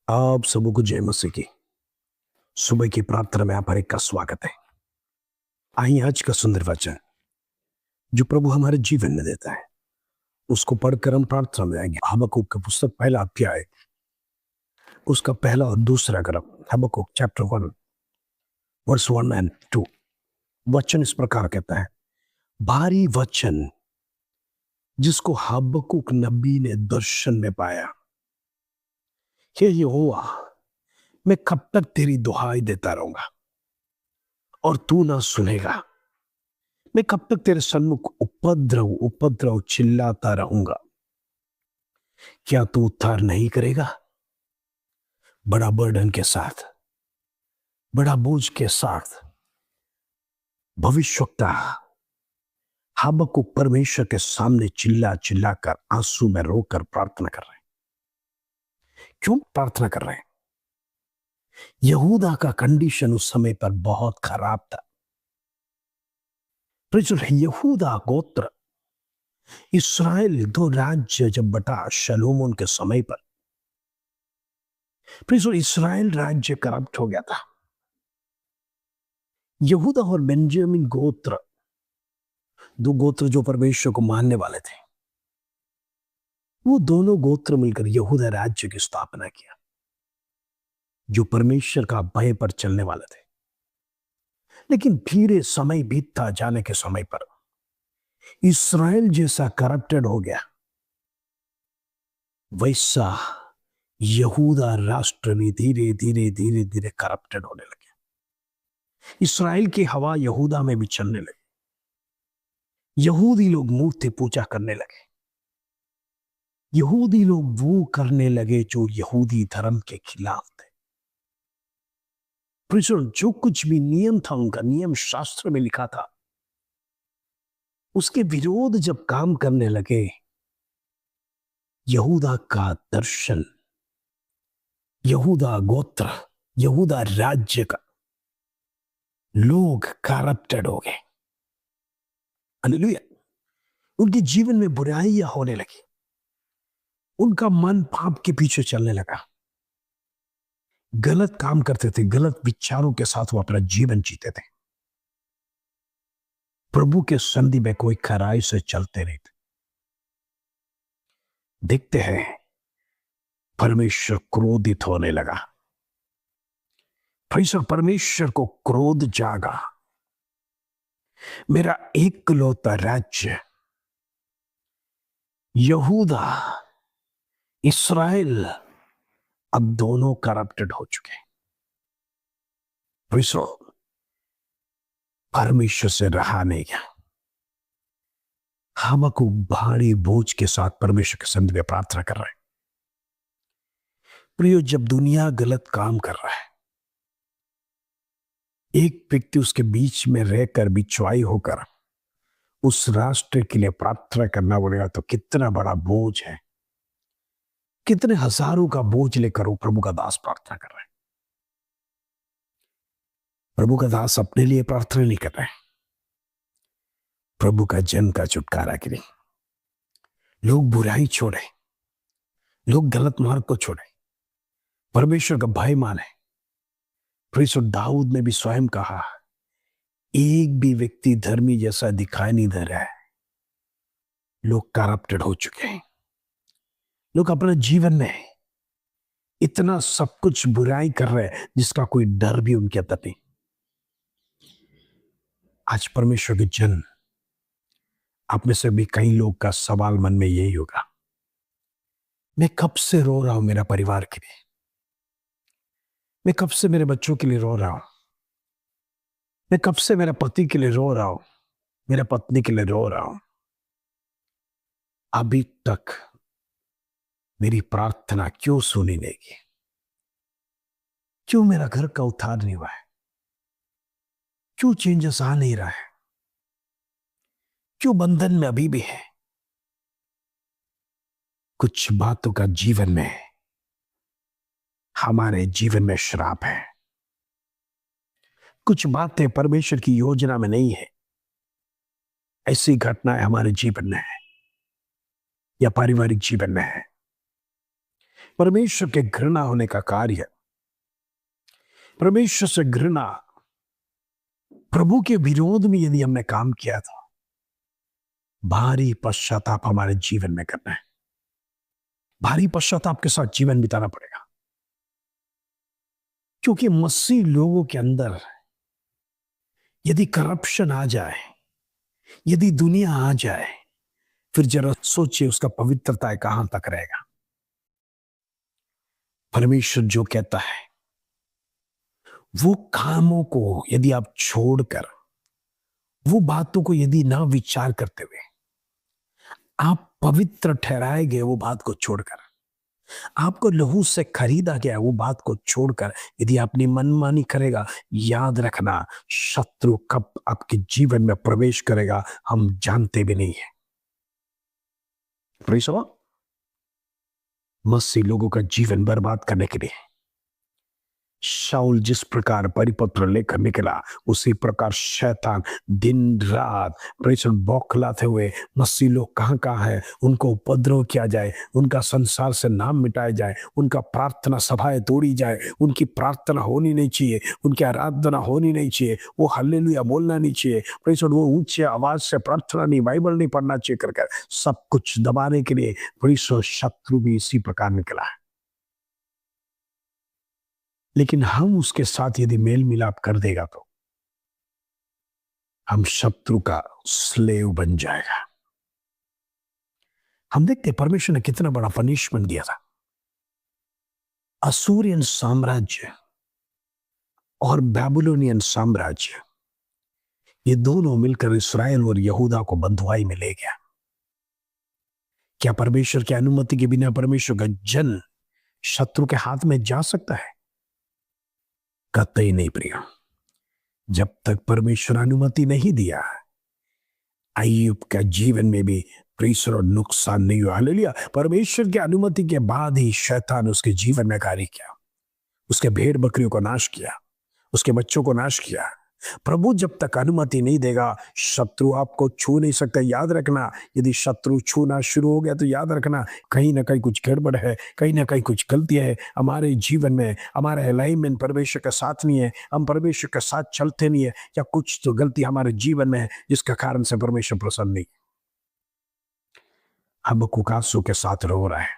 आप सबों को जय मसीह की। सुबह की प्रार्थना में आप हर एक का स्वागत है। आइए आज का सुंदर वचन जो प्रभु हमारे जीवन में देता है उसको पढ़कर हम प्रार्थना में आएंगे। हबक्कूक का पुस्तक पहला अध्याय उसका पहला और दूसरा ग्रंथ हबक्कूक चैप्टर 1 वर्स 1 एंड 2। वचन इस प्रकार कहता है, भारी वचन जिसको हबक्कूक नबी ने दर्शन में पाया। हे यहोवा, मैं कब तक तेरी दुहाई देता रहूंगा और तू ना सुनेगा? मैं कब तक तेरे सन्मुख उपद्रव उपद्रव चिल्लाता रहूंगा, क्या तू उद्धार नहीं करेगा? बड़ा बर्डन के साथ, बड़ा बोझ के साथ भविष्यवक्ता हबक्कूक परमेश्वर के सामने चिल्ला चिल्ला कर आंसू में रोकर प्रार्थना कर रहे हैं। क्यों प्रार्थना कर रहे हैं? यहूदा का कंडीशन उस समय पर बहुत खराब था। यहूदा गोत्र, इस्राएल दो राज्य जब बटा शलोमोन के समय पर इस्राएल राज्य करप्ट हो गया था। यहूदा और बेंजामिन गोत्र, दो गोत्र जो परमेश्वर को मानने वाले थे, वो दोनों गोत्र मिलकर यहूदा राज्य की स्थापना किया जो परमेश्वर का भय पर चलने वाले थे। लेकिन धीरे समय बीतता जाने के समय पर इस्राएल जैसा करप्टेड हो गया, वैसा यहूदा राष्ट्र भी धीरे धीरे धीरे धीरे करप्टेड होने लगे। इस्राएल की हवा यहूदा में भी चलने लगी। यहूदी लोग मूर्ति पूजा करने लगे। यहूदी लोग वो करने लगे जो यहूदी धर्म के खिलाफ थे। जो कुछ भी नियम था, उनका नियम शास्त्र में लिखा था, उसके विरोध जब काम करने लगे, यहूदा का दर्शन, यहूदा गोत्र, यहूदा राज्य का लोग करप्टेड हो गए। हालेलुया। उनके जीवन में बुराइयां होने लगी। उनका मन पाप के पीछे चलने लगा। गलत काम करते थे, गलत विचारों के साथ वो अपना जीवन जीते थे। प्रभु के संधि में कोई खराई से चलते नहीं थे। देखते हैं परमेश्वर क्रोधित होने लगा। परमेश्वर को क्रोध जागा। मेरा एकलौता राज्य यहूदा, इस्राएल, अब दोनों करप्टेड हो चुके हैं। परमेश्वर से रहा नहीं गया। हबक्कूक भारी बोझ के साथ परमेश्वर के संध में प्रार्थना कर रहे हैं। प्रियो, जब दुनिया गलत काम कर रहा है, एक व्यक्ति उसके बीच में रहकर बिछवाई होकर उस राष्ट्र के लिए प्रार्थना करना बोलेगा तो कितना बड़ा बोझ है। कितने हजारों का बोझ लेकर वो प्रभु का दास प्रार्थना कर रहे हैं। प्रभु का दास अपने लिए प्रार्थना नहीं कर रहे, प्रभु का जन का छुटकारा के लिए। लोग बुराई छोड़े, लोग गलत मार्ग को छोड़े, परमेश्वर का भय माने। दाऊद ने भी स्वयं कहा, एक भी व्यक्ति धर्मी जैसा दिखाई नहीं दे रहा है। लोग करप्टेड हो चुके हैं। लोग अपने जीवन में इतना सब कुछ बुराई कर रहे हैं जिसका कोई डर भी उनके अंदर नहीं। आज परमेश्वर के जन, आप में से भी कई लोग का सवाल मन में यही होगा, मैं कब से रो रहा हूं मेरा परिवार के लिए, मैं कब से मेरे बच्चों के लिए रो रहा हूं, मैं कब से मेरे पति के लिए रो रहा हूं, मेरे पत्नी के लिए रो रहा हूं, अभी तक मेरी प्रार्थना क्यों सुनी नहीं गई? क्यों मेरा घर का उद्धार नहीं हुआ है? क्यों चेंजेस आ नहीं रहा है? क्यों बंधन में अभी भी है? कुछ बातों का जीवन में, हमारे जीवन में श्राप है। कुछ बातें परमेश्वर की योजना में नहीं है। ऐसी घटनाएं हमारे जीवन में है या पारिवारिक जीवन में है। परमेश्वर के घृणा होने का कार्य, परमेश्वर से घृणा, प्रभु के विरोध में यदि हमने काम किया था, भारी पश्चाताप हमारे जीवन में करना है। भारी पश्चाताप के साथ जीवन बिताना पड़ेगा, क्योंकि मसीह लोगों के अंदर यदि करप्शन आ जाए, यदि दुनिया आ जाए, फिर जरा सोचिए उसका पवित्रता कहां तक रहेगा। परमेश्वर जो कहता है वो कामों को यदि आप छोड़कर, वो बातों को यदि ना विचार करते हुए आप पवित्र ठहराए गए, वो बात को छोड़कर, आपको लहू से खरीदा गया वो बात को छोड़कर यदि अपनी मनमानी करेगा, याद रखना शत्रु कब आपके जीवन में प्रवेश करेगा हम जानते भी नहीं है। मसीह लोगों का जीवन बर्बाद करने के लिए शाऊल जिस प्रकार परिपत्र लेकर निकला, उसी प्रकार शैतान दिन रात प्रेषण बौखलाते हुए मसीह लोग कहां कहां है, उनको उपद्रव किया जाए, उनका संसार से नाम मिटाया जाए, उनका प्रार्थना सभाएं तोड़ी जाए, उनकी प्रार्थना होनी नहीं चाहिए, उनकी आराधना होनी नहीं चाहिए, वो हल्लेलुया बोलना नहीं चाहिए, प्रेषण वो ऊंचे आवाज से प्रार्थना नहीं, बाइबल नहीं पढ़ना चाहिए करके सब कुछ दबाने के लिए प्रेषण शत्रु भी इसी प्रकार निकला है। लेकिन हम उसके साथ यदि मेल मिलाप कर देगा तो हम शत्रु का स्लेव बन जाएगा। हम देखते परमेश्वर ने कितना बड़ा पनिशमेंट दिया था। असूरियन साम्राज्य और बैबिलोनियन साम्राज्य, ये दोनों मिलकर इस्राएल और यहूदा को बंधुआई में ले गया। क्या परमेश्वर की अनुमति के बिना परमेश्वर का जन शत्रु के हाथ में जा सकता है? कतई नहीं प्रिय। जब तक परमेश्वर अनुमति नहीं दिया, अय्यूब का जीवन में भी प्रेषण और नुकसान नहीं हुआ। हालेलुया। परमेश्वर की अनुमति के बाद ही शैतान उसके जीवन में कार्य किया, उसके भेड़ बकरियों को नाश किया, उसके बच्चों को नाश किया। प्रभु जब तक अनुमति नहीं देगा शत्रु आपको छू नहीं सकता। याद रखना, यदि शत्रु छूना शुरू हो गया तो याद रखना कहीं ना कहीं कुछ गड़बड़ है, कहीं ना कहीं कुछ गलती है हमारे जीवन में, हमारा अलाइनमेंट परमेश्वर के साथ नहीं है, हम परमेश्वर के साथ चलते नहीं है, या कुछ तो गलती हमारे जीवन में है जिसका कारण से परमेश्वर प्रसन्न नहीं। हबक्कुक आंसू के साथ रो रहा है,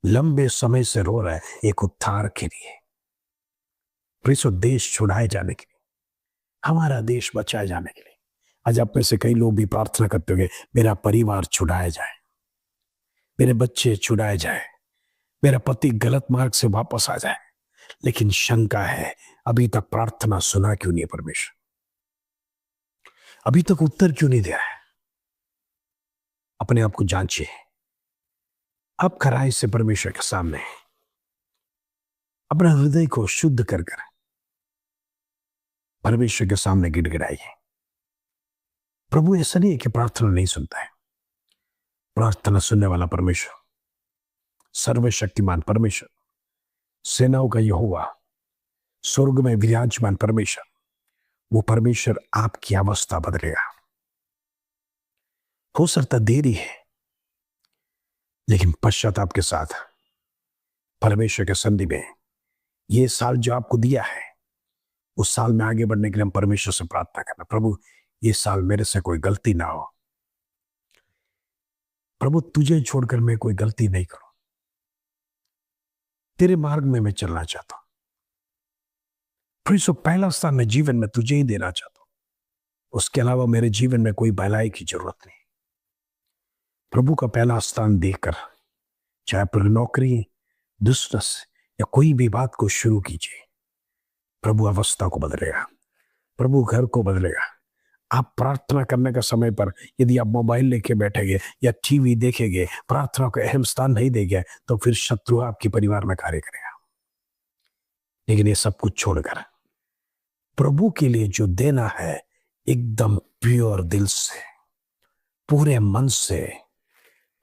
लंबे समय से रो रहा है एक उद्धार के लिए, देश छुड़ाए जाने के लिए, हमारा देश बचाए जाने के लिए। आज आप में से कई लोग भी प्रार्थना करते होंगे, मेरा परिवार छुड़ाया जाए, मेरे बच्चे छुड़ाए जाए, मेरा पति गलत मार्ग से वापस आ जाए। लेकिन शंका है, अभी तक प्रार्थना सुना क्यों नहीं है परमेश्वर? अभी तक उत्तर क्यों नहीं दिया है? अपने आप को जांचिए। अब खराई से परमेश्वर के सामने अपना हृदय को शुद्ध कर परमेश्वर के सामने गिड़गिड़ाइए। प्रभु ऐसा नहीं है कि प्रार्थना नहीं सुनता है। प्रार्थना सुनने वाला परमेश्वर, सर्वशक्तिमान परमेश्वर, सेनाओं का यहोवा, स्वर्ग में विराजमान परमेश्वर, वो परमेश्वर आपकी अवस्था बदलेगा। हो सकता देरी है, लेकिन पश्चाताप के साथ परमेश्वर के सन्निधि में ये साल जो आपको दिया है, उस साल में आगे बढ़ने के लिए हम परमेश्वर से प्रार्थना करना, प्रभु ये साल मेरे से कोई गलती ना हो। प्रभु तुझे छोड़कर मैं कोई गलती नहीं करूं, तेरे मार्ग में मैं चलना चाहता हूं। फिर पहला स्थान मैं जीवन में तुझे ही देना चाहता हूं, उसके अलावा मेरे जीवन में कोई भलाई की जरूरत नहीं। प्रभु का पहला स्थान देकर, चाहे पर नौकरी, बिजनेस या कोई भी बात को शुरू कीजिए, प्रभु अवस्था को बदलेगा, प्रभु घर को बदलेगा। आप प्रार्थना करने का समय पर यदि आप मोबाइल लेके बैठेंगे या टीवी देखेंगे, प्रार्थना को अहम स्थान नहीं देंगे, तो फिर शत्रु आपके परिवार में कार्य करेगा। लेकिन ये सब कुछ छोड़कर प्रभु के लिए जो देना है, एकदम प्योर दिल से, पूरे मन से,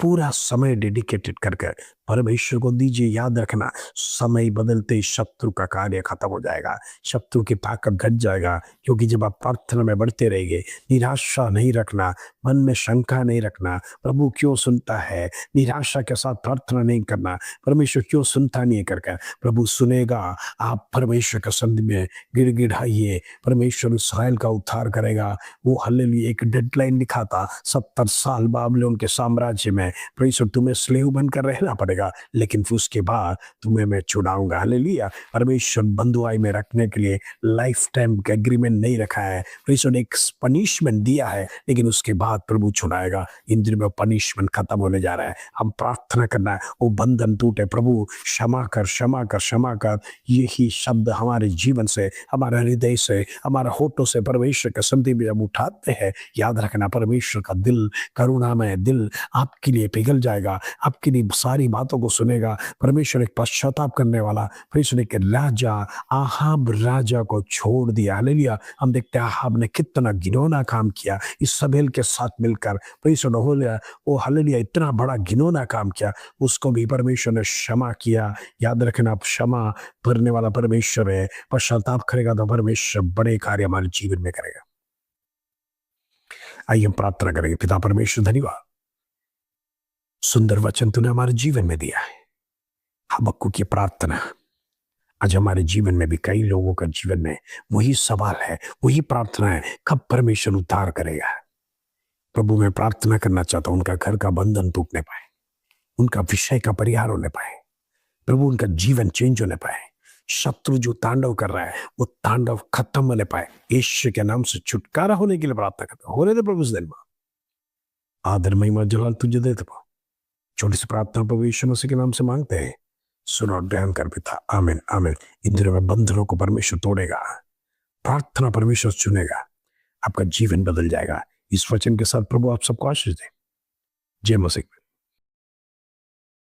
पूरा समय डेडिकेटेड करके परमेश्वर को दीजिए। याद रखना, समय बदलते ही शत्रु का कार्य खत्म हो जाएगा, शत्रु की ताकत घट जाएगा। क्योंकि जब आप प्रार्थना में बढ़ते रहेंगे, निराशा नहीं रखना, मन में शंका नहीं रखना, प्रभु क्यों सुनता है, निराशा के साथ प्रार्थना नहीं करना, परमेश्वर क्यों सुनता नहीं करके, प्रभु सुनेगा। आप परमेश्वर के संधि में गिड़गिड़ाइए, परमेश्वर इस्राएल का उद्धार करेगा। वो हल्लेलुया एक डेडलाइन लिखा था, 70 साल बाबिलोन के साम्राज्य में परमेश्वर तुम्हें स्लेव बनकर रहना पड़ेगा, लेकिन फिर उसके बाद तुम्हें मैं छुड़ाऊंगा। हालेलुया। परमेश्वर बंधुआई में रखने के लिए लाइफ टाइम का एग्रीमेंट नहीं रखा है। परमेश्वर ने एक पनिशमेंट दिया है, लेकिन उसके बाद प्रभु छुड़ाएगा। इन दिनों में पनिशमेंट खत्म होने जा रहा है। हम प्रार्थना करना है वो बंधन टूटे। प्रभु क्षमा कर, क्षमा कर, क्षमा कर। यही शब्द हमारे जीवन से, हमारे हृदय से, हमारे होठों से परमेश्वर के संधि में जब उठाते हैं, याद रखना परमेश्वर का दिल, करुणामय दिल आपके लिए पिघल जाएगा, आपके लिए सारी बातों को सुनेगा। परमेश्वर एक पश्चाताप करने वाला, परमेश्वर ने एक राजा आहाब राजा को छोड़ दिया। हालेलुया। हम देखते हैं आहाब ने कितना घिनौना काम किया इस्राएल के साथ मिलकर। परमेश्वर ने वो हालेलुया इतना बड़ा घिनौना काम किया, उसको भी परमेश्वर ने क्षमा किया। याद रखना, क्षमा भरने वाला परमेश्वर है। पश्चाताप करेगा तो परमेश्वर बड़े कार्य हमारे जीवन में करेगा। आइए हम प्रार्थना करेंगे। पिता परमेश्वर, धन्यवाद, सुंदर वचन तूने हमारे जीवन में दिया है। हबक्कुक की प्रार्थना आज हमारे जीवन में भी, कई लोगों का जीवन में वही सवाल है, वही प्रार्थना है, कब परमेश्वर उद्धार करेगा। प्रभु मैं प्रार्थना करना चाहता हूं, उनका घर का बंधन टूटने पाए, उनका विषय का परिहार होने पाए, प्रभु उनका जीवन चेंज होने पाए, शत्रु जो तांडव कर रहा है वो तांडव खत्म होने पाए। यीशु के नाम से छुटकारा होने के लिए प्रार्थना करता हूं। होने दे प्रभु इस दिन में। आदर महिमा जलाल तुझे देते पाओ। छोटी सी प्रार्थना प्रभु यीशु मसीह के नाम से मांगते हैं, सुनो और ध्यान कर पिता। आमीन, आमीन। इन दिनों में बंधनों को परमेश्वर तोड़ेगा, प्रार्थना परमेश्वर सुनेगा, आपका जीवन बदल जाएगा। इस वचन के साथ प्रभु आप सबको आशीष दे। जय मसीह।